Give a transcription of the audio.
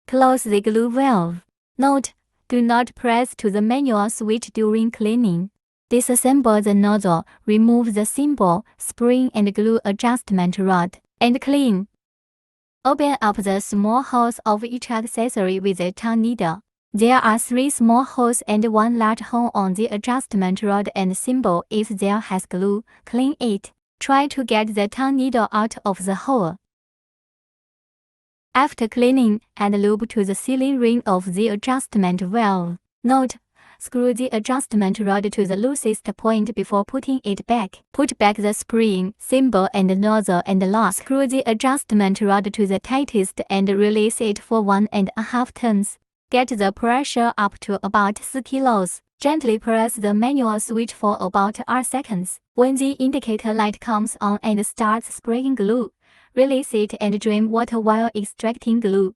Close the glue valve. Note: do not press to the manual switch during cleaning. Disassemble the nozzle, remove the symbol, spring and glue adjustment rod, and clean. Open up the small holes of each accessory with a tongue needle. There are 3 small holes and 1 large hole on the adjustment rod and symbol. If there has glue, clean it. Try to get the tongue needle out of the hole. After cleaning, add lube to the sealing ring of the adjustment valve. Note: screw the adjustment rod to the loosest point before putting it back. Put back the spring, symbol and nozzle and lock. Screw the adjustment rod to the tightest and release it for 1.5 turns. Get the pressure up to about 4 kilos. Gently press the manual switch for about 8 seconds. When the indicator light comes on and starts spraying glue, release it and drain water while extracting glue.